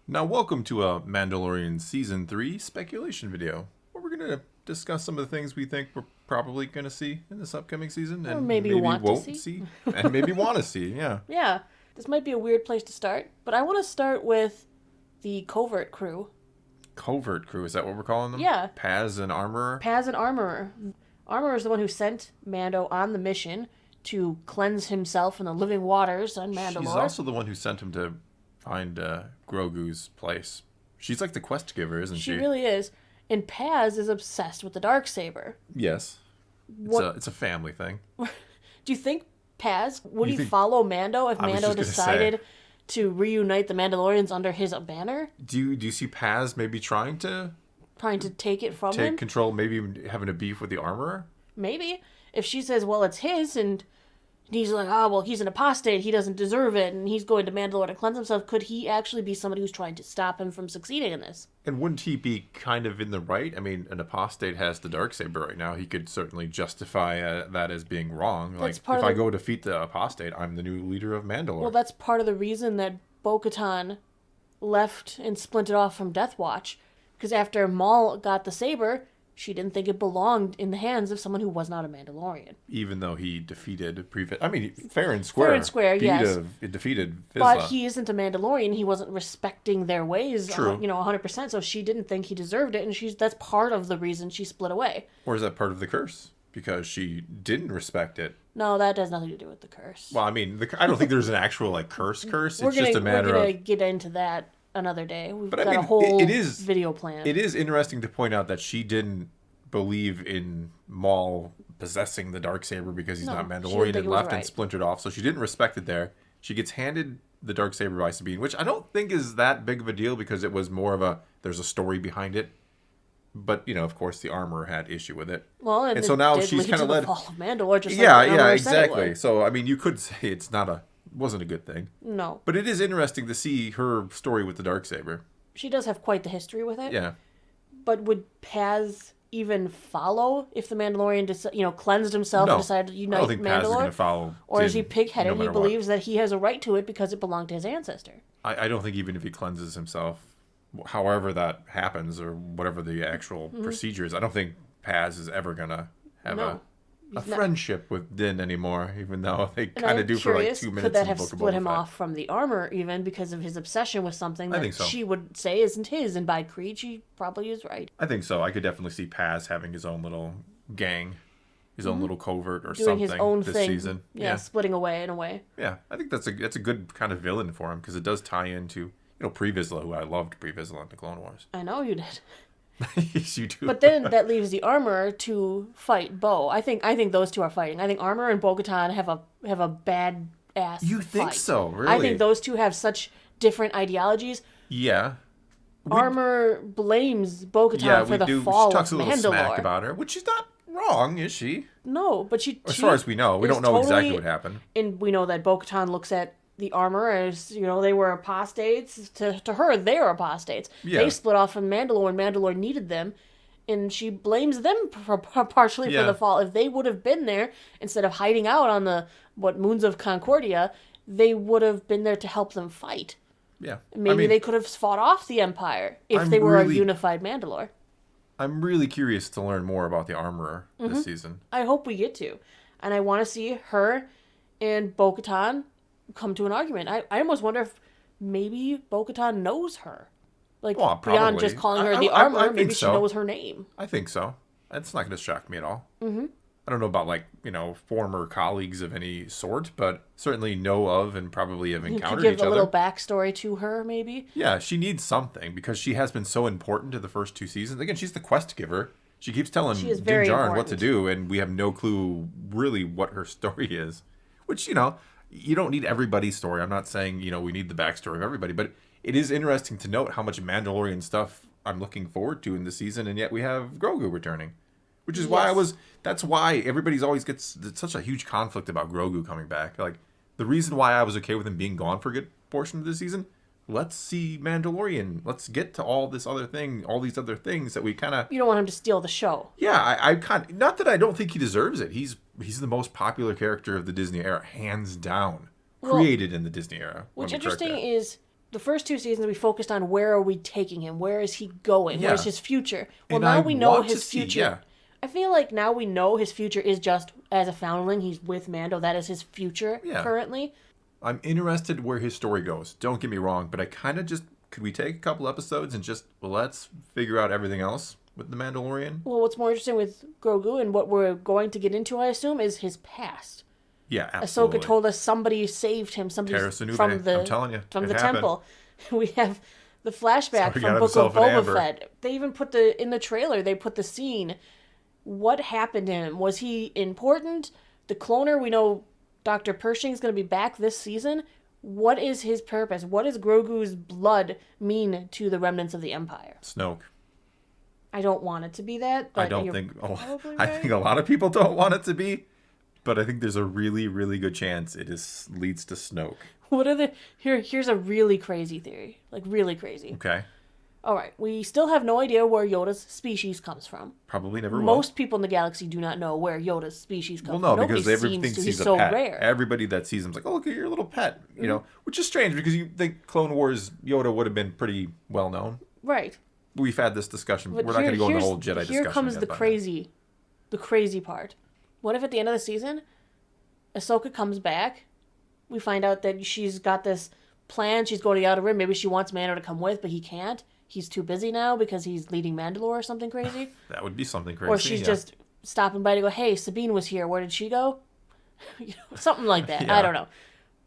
Now, welcome to a Mandalorian Season 3 speculation video, where we're going to discuss some of the things we think we're probably going to see in this upcoming season, Or and maybe maybe want to won't see. and maybe want to see, yeah. Yeah, this might be a weird place to start, but I want to start with the covert crew. Covert crew, is that what we're calling them? Yeah. Paz and Armorer? Paz and Armorer. Armorer is the one who sent Mando on the mission to cleanse himself in the living waters on Mandalore. She's also the one who sent him to find Grogu's place. She's like the quest giver, isn't she? She really is. And Paz is obsessed with the Darksaber. Yes. It's a family thing. Do you think Paz, would You he think- follow Mando if I was Mando just gonna decided to reunite the Mandalorians under his banner? Do you see Paz maybe trying to Trying to take it from take him? control, maybe even having a beef with the Armorer? Maybe. If she says, well, it's his, and he's like, oh, well, he's an apostate, he doesn't deserve it, and he's going to Mandalore to cleanse himself, could he actually be somebody who's trying to stop him from succeeding in this? And wouldn't he be kind of in the right? I mean, an apostate has the Darksaber right now. He could certainly justify that as being wrong. That's Like, part if of I the- go defeat the apostate, I'm the new leader of Mandalore. Well, that's part of the reason that bo-katan left and splintered off from Death Watch, because after Maul got the saber, she didn't think it belonged in the hands of someone who was not a Mandalorian. Even though he defeated I mean, fair and square. Fair and square, yes. It defeated Vizsla. But he isn't a Mandalorian. He wasn't respecting their ways, True. 100%. So she didn't think he deserved it, and that's part of the reason she split away. Or is that part of the curse? Because she didn't respect it. No, that has nothing to do with the curse. Well, I mean, I don't think there's an actual, like, curse. we're It's just a matter gonna of... get into that another day. We've But got I mean, a whole it is video plan. It is interesting to point out that she didn't believe in Maul possessing the Darksaber because he's No, not she didn't Mandalorian think and it was left and right. splintered off. So she didn't respect it there. She gets handed the Darksaber by Sabine, which I don't think is that big of a deal because it was more of there's a story behind it. But, of course, the Armorer had issue with it. Well, and so it now did she's lead kind to of the led... fall of Mandalore, just Yeah, like the yeah, Armorer said it exactly. would. So, I mean, you could say it wasn't a good thing. No, But it is interesting to see her story with the Darksaber. she does have quite the history with it. Yeah. But would Paz even follow if the Mandalorian, cleansed himself No. and decided to I unite don't think Paz is going Mandalore? to follow Or is he Din, pig-headed? no He matter what. believes that he has a right to it because it belonged to his ancestor. I don't think even if he cleanses himself, however that happens or whatever the actual procedure is, I don't think Paz is ever going to have No, a he's not. friendship with Din anymore, even though they And kind of I'm do for like curious, 2 minutes could that in have Book of split Boba him Fett. off from the armor even because of his obsession with something I that think so. she would say isn't his, and by creed she probably is right. I think so. I could definitely see Paz having his own little gang, his own little covert or Doing something his own this thing. season. Yeah, splitting away in a way. Yeah. I think that's a good kind of villain for him because it does tie into, Pre-Vizsla, who I loved Pre-Vizsla in the Clone Wars. I know you did. Yes, you do. But then that leaves the armorer to fight Bo. I think those two are fighting. I think Armor and Bo-Katan have a bad ass. You think fight. so? Really? I think those two have such different ideologies. Yeah. Armor blames Bo-Katan for the fall She talks of a little smack Mandalore. about her, which she's not wrong, is she? No, but she. As far as we know, we don't know exactly what happened. And we know that Bo-Katan looks at the armor as, they were apostates. To her, they're apostates. Yeah. They split off from Mandalore and Mandalore needed them. And she blames them partially Yeah. for the fall. If they would have been there, instead of hiding out on the, moons of Concordia, they would have been there to help them fight. Yeah. Maybe they could have fought off the Empire if I'm they were really- a unified Mandalore. I'm really curious to learn more about the Armorer this season. I hope we get to. And I want to see her and Bo-Katan come to an argument. I almost wonder if maybe Bo-Katan knows her. Like, Well, beyond probably. just calling her the I armor, think maybe she so. knows her name. I think so. That's not going to shock me at all. Mm-hmm. I don't know about, former colleagues of any sort, but certainly know of and probably have You could encountered give each a other. little backstory to her, maybe. Yeah, she needs something because she has been so important to the first 2 seasons. Again, she's the quest giver. She keeps telling She is Din very Djarin what to important. do, and we have no clue really what her story is. Which, you don't need everybody's story. I'm not saying, we need the backstory of everybody, but it is interesting to note how much Mandalorian stuff I'm looking forward to in the season, and yet we have Grogu returning. Which is why that's why everybody's always gets such a huge conflict about Grogu coming back. Like, the reason why I was okay with him being gone for a good portion of the season, let's see Mandalorian. Let's get to all these other things that we kind of... You don't want him to steal the show. Yeah, I kind of... Not that I don't think he deserves it. He's the most popular character of the Disney era, hands down. Well, Created in the Disney era. What's let me correct interesting that. is, the first 2 seasons we focused on where are we taking him? Where is he going? Yeah. Where's his future? Well, And now I we know want to his see- future. yeah. I feel like now we know his future is just as a foundling. He's with Mando. That is his future currently. I'm interested where his story goes. Don't get me wrong, but I kind of just... Could we take a couple episodes and just... let's figure out everything else with The Mandalorian? Well, what's more interesting with Grogu and what we're going to get into, I assume, is his past. Yeah, absolutely. Ahsoka told us somebody saved him. Somebody Terra Sunube, from the I'm telling you, from it the happened. temple. We have the flashback Sorry, from got Book of himself an Boba Amber. Fett. They even put in the trailer. They put the scene. What happened to him? Was he important? The cloner. We know Dr. Pershing's going to be back this season. What is his purpose? What does Grogu's blood mean to the remnants of the Empire? Snoke. I don't want it to be that. But I don't you're think... probably I right. think a lot of people don't want it to be. But I think there's a really, really good chance it leads to Snoke. What are the... Here's a really crazy theory. Like, really crazy. Okay. All right, we still have no idea where Yoda's species comes from. Probably never will. Most people in the galaxy do not know where Yoda's species comes Well, from. no, because Nobody everything seems to. sees He's a so pet. rare. Everybody that sees him's like, oh, look at your little pet. You know, which is strange because you think Clone Wars Yoda would have been pretty well known. Right. We've had this discussion. But We're not going to go into the here's- whole Jedi discussion. Here comes again, the crazy part. What if at the end of the season, Ahsoka comes back, we find out that she's got this plan, she's going to the Outer Rim, maybe she wants Mando to come with, but he can't. He's too busy now because he's leading Mandalore or something crazy. That would be something crazy. Or she's just stopping by to go, hey, Sabine was here, where did she go? Something like that. Yeah. I don't know.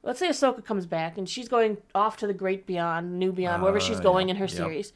Let's say Ahsoka comes back and she's going off to the great beyond, new beyond, wherever she's going in her series.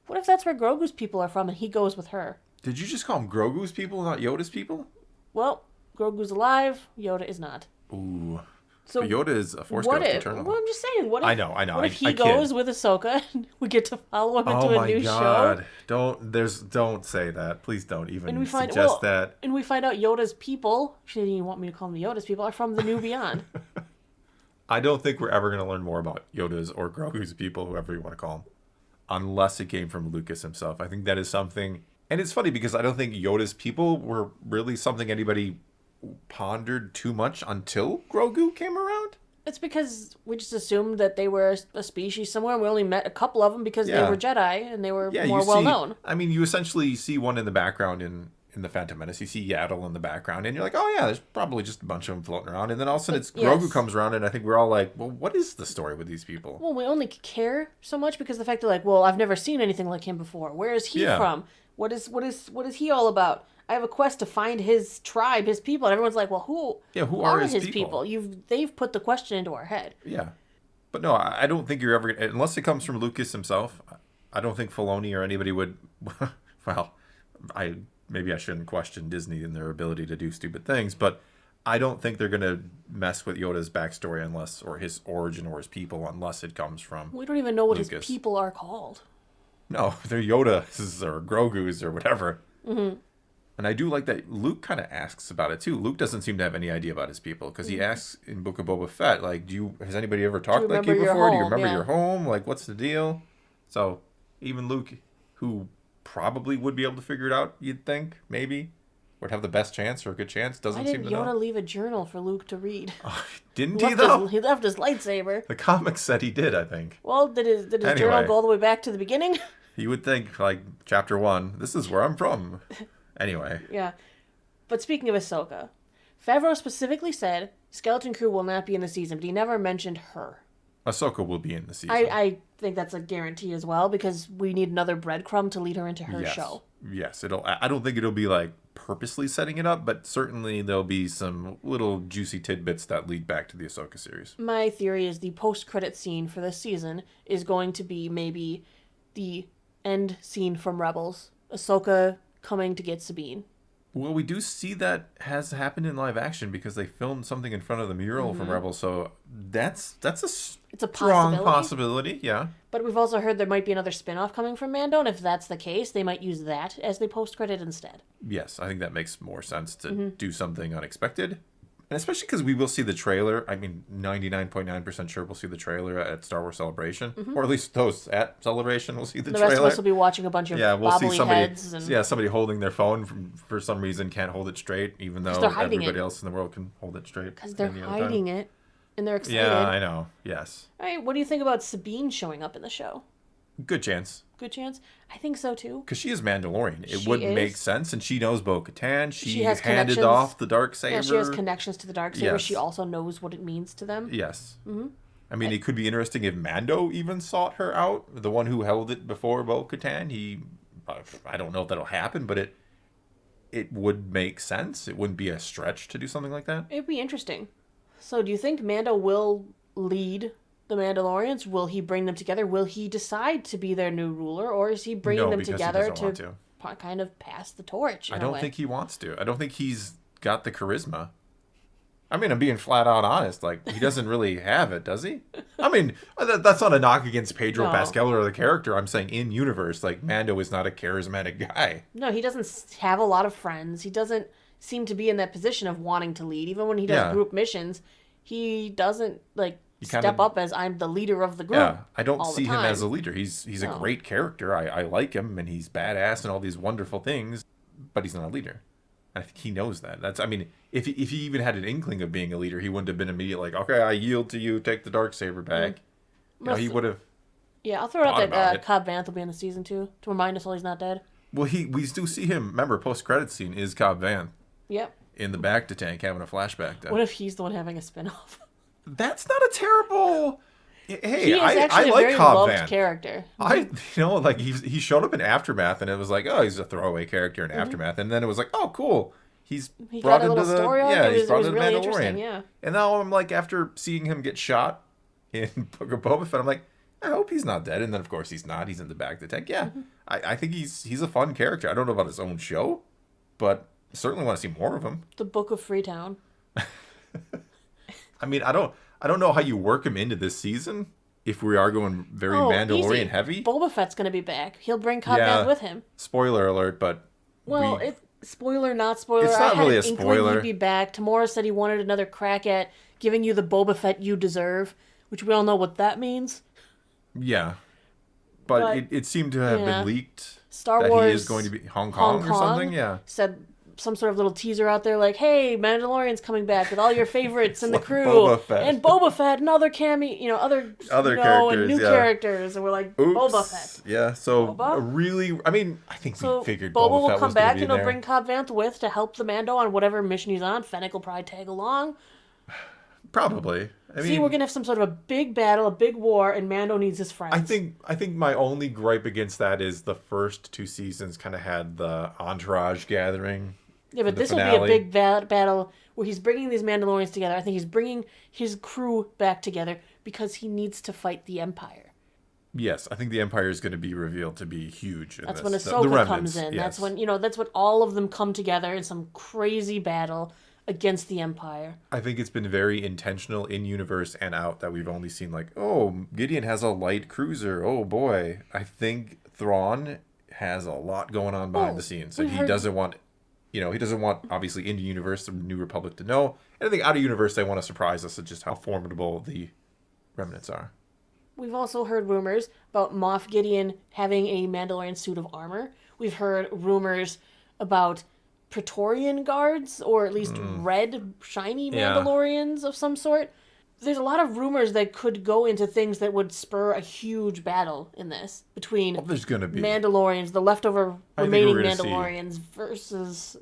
What if that's where Grogu's people are from and he goes with her? Did you just call them Grogu's people, not Yoda's people? Well, Grogu's alive, Yoda is not. Ooh. So But Yoda is a Force what Ghost if? eternal. Well, I'm just saying. What if? I know. What if he I kid. goes with Ahsoka and we get to follow him into Oh a my new God! show? Don't say that. Please don't even And we find suggest that. And we find out Yoda's people. She didn't even want me to call them Yoda's people. Are from the New Beyond. I don't think we're ever going to learn more about Yoda's or Grogu's people, whoever you want to call them, unless it came from Lucas himself. I think that is something, and it's funny because I don't think Yoda's people were really something anybody pondered too much until Grogu came around. It's because we just assumed that they were a species somewhere. And we only met a couple of them because they Yeah. were Jedi and they were Yeah, more you well see, known. I mean, you essentially see one in the background in the Phantom Menace. You see Yaddle in the background, and you're like, oh yeah, there's probably just a bunch of them floating around. And then all of a sudden, it's Yes. Grogu comes around, and I think we're all like, well, what is the story with these people? Well, we only care so much because the fact that, like, well, I've never seen anything like him before. Where is he Yeah. from? What is he all about? I have a quest to find his tribe, his people, and everyone's like, well, who are his his people? people? They've put the question into our head. Yeah. But no, I don't think you're ever, unless it comes from Lucas himself, I don't think Filoni or anybody would, well, maybe I shouldn't question Disney and their ability to do stupid things, but I don't think they're going to mess with Yoda's backstory or his origin or his people unless it comes from We don't even know what Lucas. his people are called. No, they're Yoda's or Grogu's or whatever. Mm-hmm. And I do like that Luke kind of asks about it too. Luke doesn't seem to have any idea about his people because he asks in Book of Boba Fett, like, has anybody ever talked like you remember your before? Do you home? remember Yeah. your home? Like, what's the deal? So even Luke, who probably would be able to figure it out, you'd think, maybe, would have the best chance or a good chance, Why doesn't didn't seem to Yoda know. leave a journal for Luke to read? Didn't he though? He left his lightsaber. The comics said he did, I think. Well, did his Anyway. journal go all the way back to the beginning? You would think, like, chapter 1, this is where I'm from. Anyway. Yeah. But speaking of Ahsoka, Favreau specifically said Skeleton Crew will not be in the season, but he never mentioned her. Ahsoka will be in the season. I think that's a guarantee as well because we need another breadcrumb to lead her into her show. Yes, I don't think it'll be like purposely setting it up, but certainly there'll be some little juicy tidbits that lead back to the Ahsoka series. My theory is the post-credit scene for this season is going to be maybe the end scene from Rebels. Ahsoka coming to get Sabine. Well, we do see that has happened in live action because they filmed something in front of the mural from Rebels, so that's a It's a strong possibility. possibility, yeah. But we've also heard there might be another spin-off coming from Mando, and if that's the case, they might use that as the post-credit instead. Yes, I think that makes more sense to do something unexpected. And especially because we will see the trailer. I mean, 99.9% sure we'll see the trailer at Star Wars Celebration. Or at least those at Celebration will see the The trailer. rest of us will be watching a bunch of Yeah, we'll see bobbly somebody. heads. And... Yeah, somebody holding their phone for some reason can't hold it straight, even though they're hiding everybody it. else in the world can hold it straight. Because they're any other time. hiding it. and they're excited. Yeah, I know. Yes. All right, what do you think about Sabine showing up in the show? Good chance. Good chance? I think so, too. Because she is Mandalorian. It She would is. make sense, and she knows Bo-Katan. She has handed connections. off the Darksaber. Yeah, she has connections to the Darksaber. Yes. She also knows what it means to them. Yes. I mean, it could be interesting if Mando even sought her out. The one who held it before Bo-Katan. I don't know if that'll happen, but it would make sense. It wouldn't be a stretch to do something like that. It'd be interesting. So do you think Mando will lead the Mandalorians? Will he bring them together? Will he decide to be their new ruler? Or is he bringing them because he together doesn't want to. kind of pass the torch? I don't think he wants to. I don't think he's got the charisma. I mean, I'm being flat out honest. Like, he doesn't really have it, does he? I mean, that's not a knock against Pedro Pascal or the character. I'm saying in universe, like, Mando is not a charismatic guy. No, he doesn't have a lot of friends. He doesn't seem to be in that position of wanting to lead. Even when he does group missions, he doesn't, like, step up as I'm the leader of the group. Yeah, I don't see him time. as a leader. He's a great character. I like him, and he's badass and all these wonderful things, but he's not a leader. I think he knows that. I mean, if he even had an inkling of being a leader, he wouldn't have been immediately like, okay, I yield to you, take the Darksaber back. He would have. Yeah, I'll throw out that Cobb Vanth will be in the season 2 to remind us while he's not dead. Well, we still see him. Remember, post-credit scene is Cobb Vanth. Yep. In the back to tank having a flashback. Then. What if he's the one having a spin-off? That's not a terrible. Hey, he is actually I like a very Cobb loved Vanth. character. Like he showed up in Aftermath, and it was like, oh, he's a throwaway character in Aftermath, and then it was like, oh, cool. He brought into the story he's brought into the really Mandalorian. Yeah. And now I'm like, after seeing him get shot in Book of Boba Fett, I'm like, I hope he's not dead. And then of course he's not. He's in the back of the tank. Yeah, I think he's a fun character. I don't know about his own show, but certainly want to see more of him. The Book of Freetown. I mean, I don't know how you work him into this season. If we are going very Mandalorian heavy, Boba Fett's going to be back. He'll bring Cobb Vanth with him. Spoiler alert, but it's spoiler, not spoiler. It's not really a spoiler. He'd be back. Tamora said he wanted another crack at giving you the Boba Fett you deserve, which we all know what that means. Yeah, but it seemed to have been leaked. Star Wars, he is going to be Hong Kong or something. Yeah, said some sort of little teaser out there like, hey, Mandalorian's coming back with all your favorites and the crew. And Boba Fett and other other characters, and new characters. And we're like, oops. Boba Fett. Yeah, so really, I mean, I think we figured Boba will come back and he'll bring Cobb Vanth with to help the Mando on whatever mission he's on. Fennec will probably tag along. Probably. I mean, we're going to have some sort of a big battle, a big war, and Mando needs his friends. I think my only gripe against that is the first 2 seasons kind of had the entourage gathering. Yeah, but this will be a big battle where he's bringing these Mandalorians together. I think he's bringing his crew back together because he needs to fight the Empire. Yes, I think the Empire is going to be revealed to be huge. That's when Ahsoka comes in. Yes. That's when all of them come together in some crazy battle against the Empire. I think it's been very intentional in universe and out that we've only seen like, oh, Gideon has a light cruiser. Oh boy. I think Thrawn has a lot going on behind the scenes, and he doesn't want. He doesn't want, obviously, into universe, the New Republic to know. And I think out of universe, they want to surprise us at just how formidable the remnants are. We've also heard rumors about Moff Gideon having a Mandalorian suit of armor. We've heard rumors about Praetorian guards, or at least red, shiny Mandalorians of some sort. There's a lot of rumors that could go into things that would spur a huge battle in this between there's gonna be Mandalorians, the leftover remaining Mandalorians versus,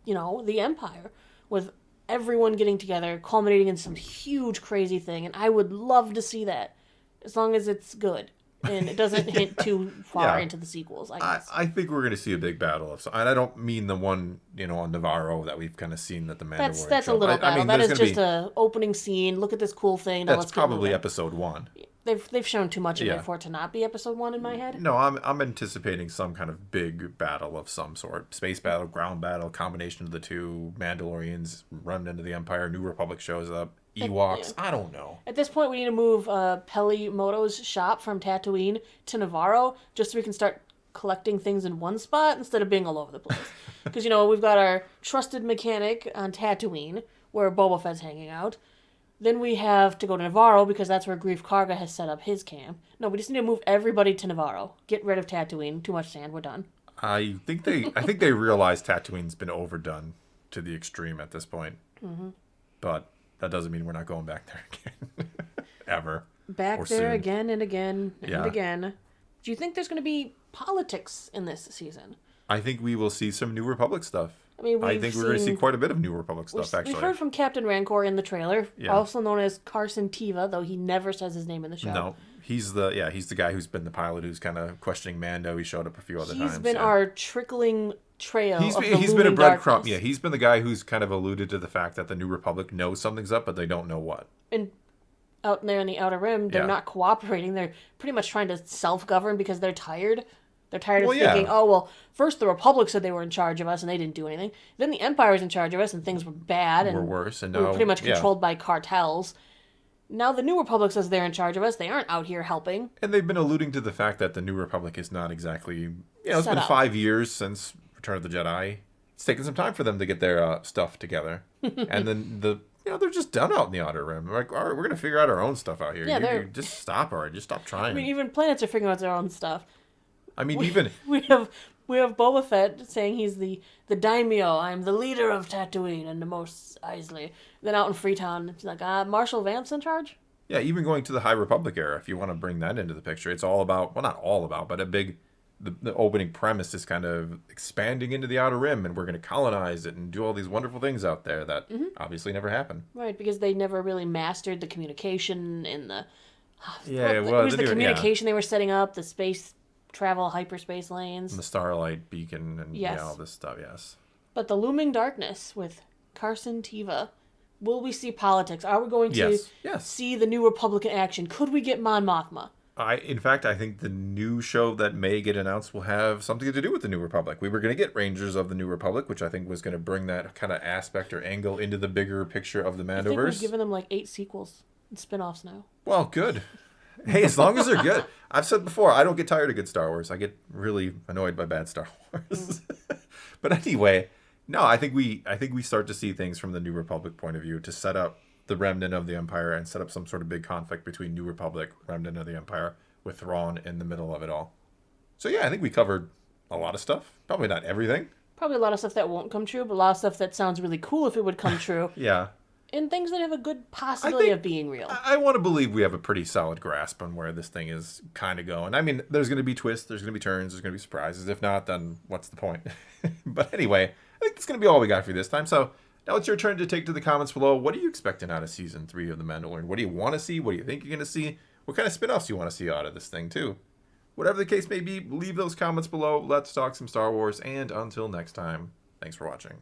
the Empire, with everyone getting together, culminating in some huge crazy thing. And I would love to see that, as long as it's good and it doesn't hint too far into the sequels. I think we're going to see a big battle and I don't mean the one on Navarro that we've kind of seen that the Mandalorian. That's a little battle. That is just a opening scene. Look at this cool thing. Now that's probably episode 1. They've shown too much of it for it to not be episode 1 in my head. No, I'm anticipating some kind of big battle of some sort. Space battle, ground battle, combination of the two. Mandalorians run into the Empire. New Republic shows up. Ewoks. I don't know. At this point, we need to move Peli Moto's shop from Tatooine to Navarro just so we can start collecting things in one spot instead of being all over the place. Because, we've got our trusted mechanic on Tatooine where Boba Fett's hanging out. Then we have to go to Navarro because that's where Greef Karga has set up his camp. No, we just need to move everybody to Navarro. Get rid of Tatooine. Too much sand. We're done. I think they realize Tatooine's been overdone to the extreme at this point. Mm-hmm. But that doesn't mean we're not going back there again. Ever. Back or there soon. again and again and Yeah. again. Do you think there's going to be politics in this season? I think we will see some New Republic stuff. I mean, I think we're going to see seen- quite a bit of New Republic stuff, actually. We've heard from Captain Rancor in the trailer, Yeah. also known as Carson Teva, though he never says his name in the show. No, he's the guy who's been the pilot who's kind of questioning Mando. He showed up a few other times. He's been yeah. our trickling trail He's of been, the he's been a looming breadcrumb. darkness. Yeah, he's been the guy who's kind of alluded to the fact that the New Republic knows something's up, but they don't know what. And out there in the Outer Rim, they're Yeah. not cooperating. They're pretty much trying to self-govern because they're tired. They're tired Well, of yeah. thinking, oh, well, first the Republic said they were in charge of us and they didn't do anything. Then the Empire was in charge of us and things were bad and We're worse, and we were now pretty much yeah. controlled by cartels. Now the New Republic says they're in charge of us. They aren't out here helping. And they've been alluding to the fact that the New Republic is not exactly... it's Set been up. 5 years since Return of the Jedi. It's taken some time for them to get their stuff together. And then they're just done out in the Outer Rim. They're like, all right, we're going to figure out our own stuff out here. Yeah, You just stop, all right? Just stop trying. I mean, even planets are figuring out their own stuff. even... We have Boba Fett saying he's the daimyo. I'm the leader of Tatooine and the Mos Eisley. Then out in Freetown, it's like, Marshal Vance in charge? Yeah, even going to the High Republic era, if you want to bring that into the picture, it's all about, well, not all about, but the opening premise is kind of expanding into the Outer Rim, and we're going to colonize it and do all these wonderful things out there that obviously never happened. Right, because they never really mastered the communication and the... Yeah, it was the communication they were setting up, the space travel, hyperspace lanes. And the Starlight Beacon and Yes. all this stuff, yes. But the looming darkness with Carson Teva. Will we see politics? Are we going to Yes. see the New Republic in action? Could we get Mon Mothma? In fact, I think the new show that may get announced will have something to do with the New Republic. We were going to get Rangers of the New Republic, which I think was going to bring that kind of aspect or angle into the bigger picture of the I think we've Mandoverse. given them like 8 sequels and spin-offs now. Well, good. Hey, as long as they're good. I've said before, I don't get tired of good Star Wars. I get really annoyed by bad Star Wars. But anyway, no, I think we start to see things from the New Republic point of view to set up the remnant of the Empire and set up some sort of big conflict between New Republic, remnant of the Empire, with Thrawn in the middle of it all. So yeah, I think we covered a lot of stuff. Probably not everything. Probably a lot of stuff that won't come true, but a lot of stuff that sounds really cool if it would come true. Yeah. And things that have a good possibility of being real. I want to believe we have a pretty solid grasp on where this thing is kind of going. I mean, there's going to be twists, there's going to be turns, there's going to be surprises. If not, then what's the point? But anyway, I think that's going to be all we got for you this time. So now it's your turn to take to the comments below. What are you expecting out of Season 3 of The Mandalorian? What do you want to see? What do you think you're going to see? What kind of spin-offs do you want to see out of this thing, too? Whatever the case may be, leave those comments below. Let's talk some Star Wars. And until next time, thanks for watching.